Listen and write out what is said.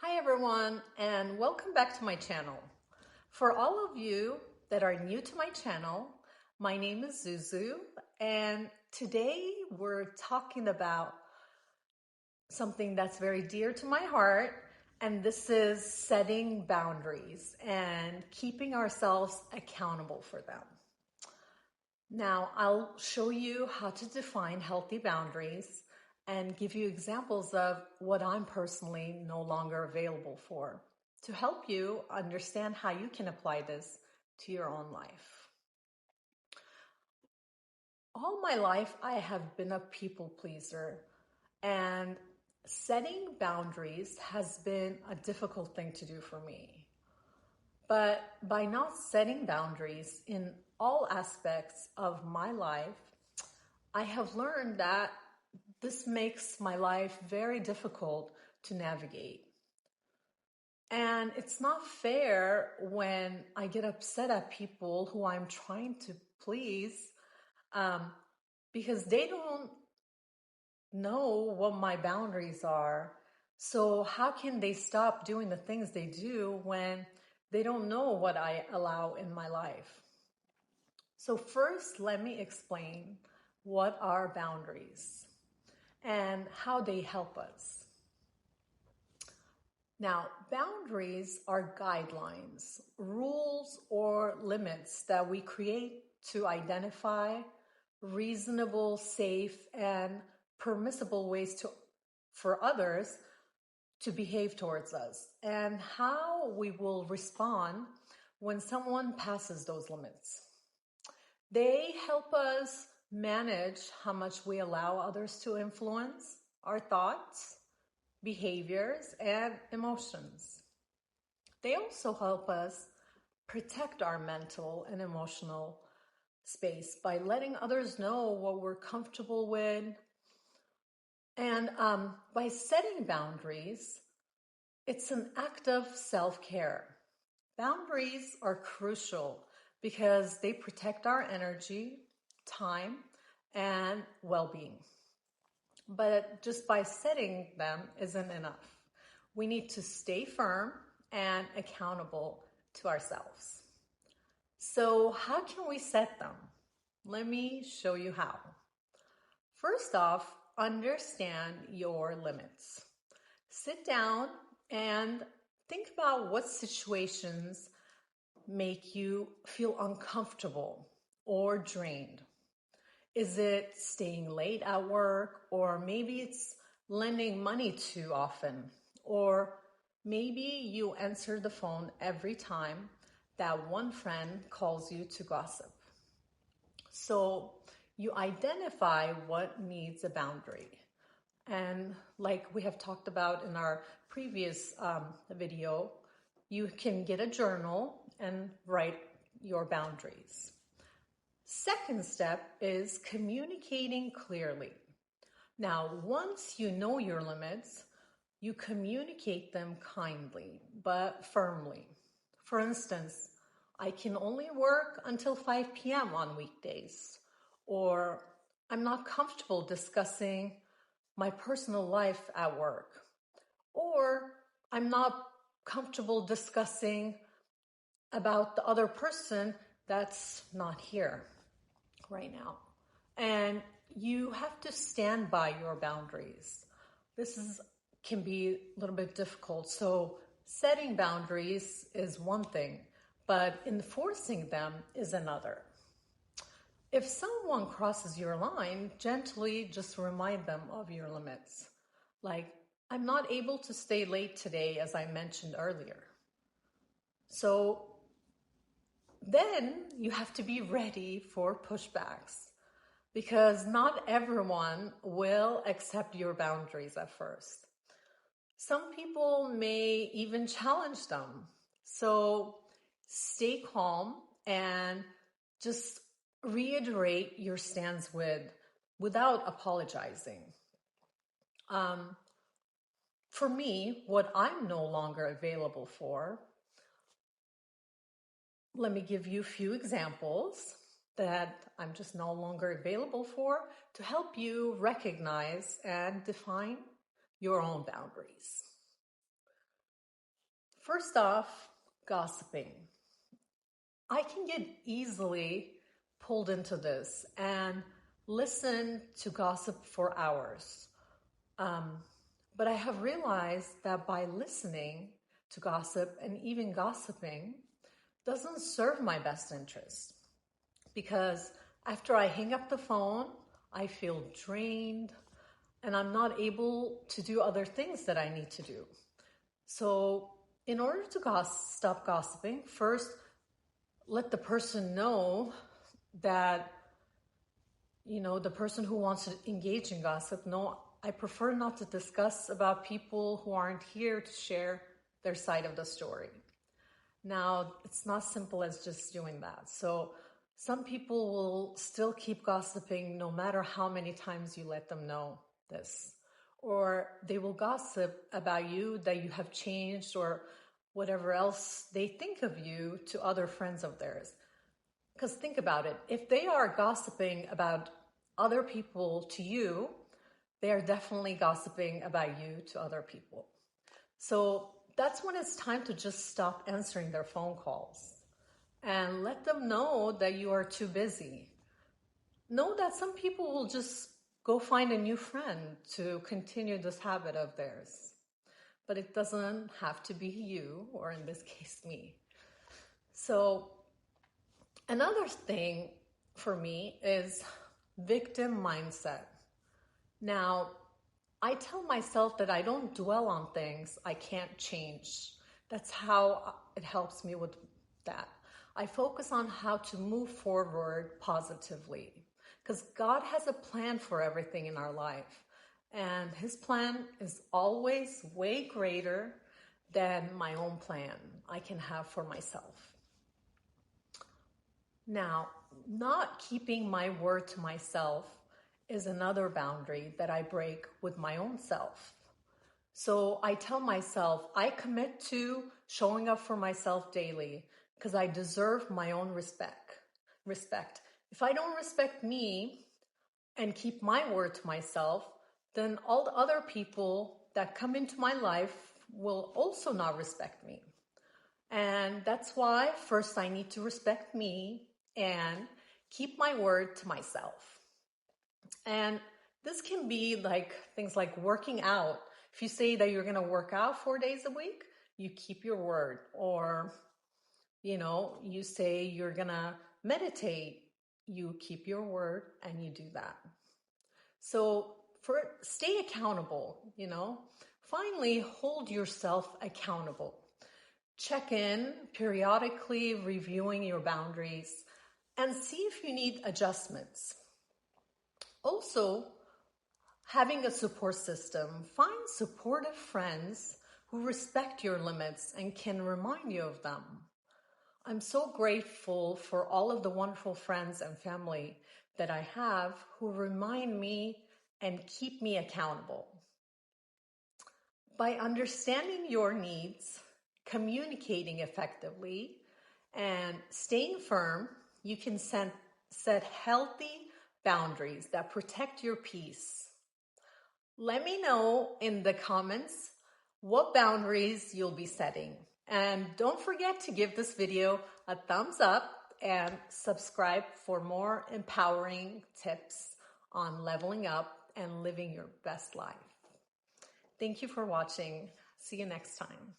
Hi everyone, and welcome back to my channel. For all of you that are new to my channel, my name is Zuzu, and today we're talking about something that's very dear to my heart, and this is setting boundaries and keeping ourselves accountable for them. Now, I'll show you how to define healthy boundaries and give you examples of what I'm personally no longer available for to help you understand how you can apply this to your own life. All my life, I have been a people pleaser, and setting boundaries has been a difficult thing to do for me. But by not setting boundaries in all aspects of my life, I have learned that this makes my life very difficult to navigate. And it's not fair when I get upset at people who I'm trying to please because they don't know what my boundaries are. So, how can they stop doing the things they do when they don't know what I allow in my life? So, first, let me explain what are boundaries and how they help us. Now, boundaries are guidelines, rules, or limits that we create to identify reasonable, safe, and permissible ways for others to behave towards us and how we will respond when someone passes those limits. They help us manage how much we allow others to influence our thoughts, behaviors, and emotions. They also help us protect our mental and emotional space by letting others know what we're comfortable with. And by setting boundaries, it's an act of self-care. Boundaries are crucial because they protect our energy, time, and well-being. But just by setting them isn't enough. We need to stay firm and accountable to ourselves. So, how can we set them? Let me show you how. First off, understand your limits. Sit down and think about what situations make you feel uncomfortable or drained. Is it staying late at work, or maybe it's lending money too often, or maybe you answer the phone every time that one friend calls you to gossip. So you identify what needs a boundary. And like we have talked about in our previous video, you can get a journal and write your boundaries. Second step is communicating clearly. Now, once you know your limits, you communicate them kindly but firmly. For instance, I can only work until 5 p.m. on weekdays, or I'm not comfortable discussing my personal life at work, or I'm not comfortable discussing about the other person that's not here right now. And you have to stand by your boundaries. Can be a little bit difficult. So setting boundaries is one thing, but enforcing them is another. If someone crosses your line, gently just remind them of your limits. Like, I'm not able to stay late today, as I mentioned earlier. So then you have to be ready for pushbacks because not everyone will accept your boundaries at first. Some people may even challenge them. So stay calm and just reiterate your stance without apologizing. For me, what I'm no longer available for, let me give you a few examples that I'm just no longer available for to help you recognize and define your own boundaries. First off, gossiping. I can get easily pulled into this and listen to gossip for hours. Um, but I have realized that by listening to gossip and even gossiping doesn't serve my best interest, because after I hang up the phone, I feel drained and I'm not able to do other things that I need to do. So, in order to stop gossiping, first let the person know that, the person who wants to engage in gossip, no, I prefer not to discuss about people who aren't here to share their side of the story. Now, it's not simple as just doing that. So some people will still keep gossiping no matter how many times you let them know this. Or they will gossip about you that you have changed or whatever else they think of you to other friends of theirs. Because think about it, if they are gossiping about other people to you, they are definitely gossiping about you to other people. So that's when it's time to just stop answering their phone calls and let them know that you are too busy. Know that some people will just go find a new friend to continue this habit of theirs. But it doesn't have to be you, or in this case, me. So another thing for me is victim mindset. Now, I tell myself that I don't dwell on things I can't change. That's how it helps me with that. I focus on how to move forward positively, because God has a plan for everything in our life. And his plan is always way greater than my own plan I can have for myself. Now, not keeping my word to myself is another boundary that I break with my own self. So I tell myself, I commit to showing up for myself daily because I deserve my own respect. If I don't respect me and keep my word to myself, then all the other people that come into my life will also not respect me. And that's why first I need to respect me and keep my word to myself. And this can be like things like working out. If you say that you're going to work out 4 days a week, you keep your word. Or, you say you're going to meditate, you keep your word and you do that. So stay accountable, finally hold yourself accountable. Check in periodically, reviewing your boundaries and see if you need adjustments. Also, having a support system. Find supportive friends who respect your limits and can remind you of them. I'm so grateful for all of the wonderful friends and family that I have who remind me and keep me accountable. By understanding your needs, communicating effectively, and staying firm, you can set healthy boundaries that protect your peace. Let me know in the comments what boundaries you'll be setting. And don't forget to give this video a thumbs up and subscribe for more empowering tips on leveling up and living your best life. Thank you for watching. See you next time.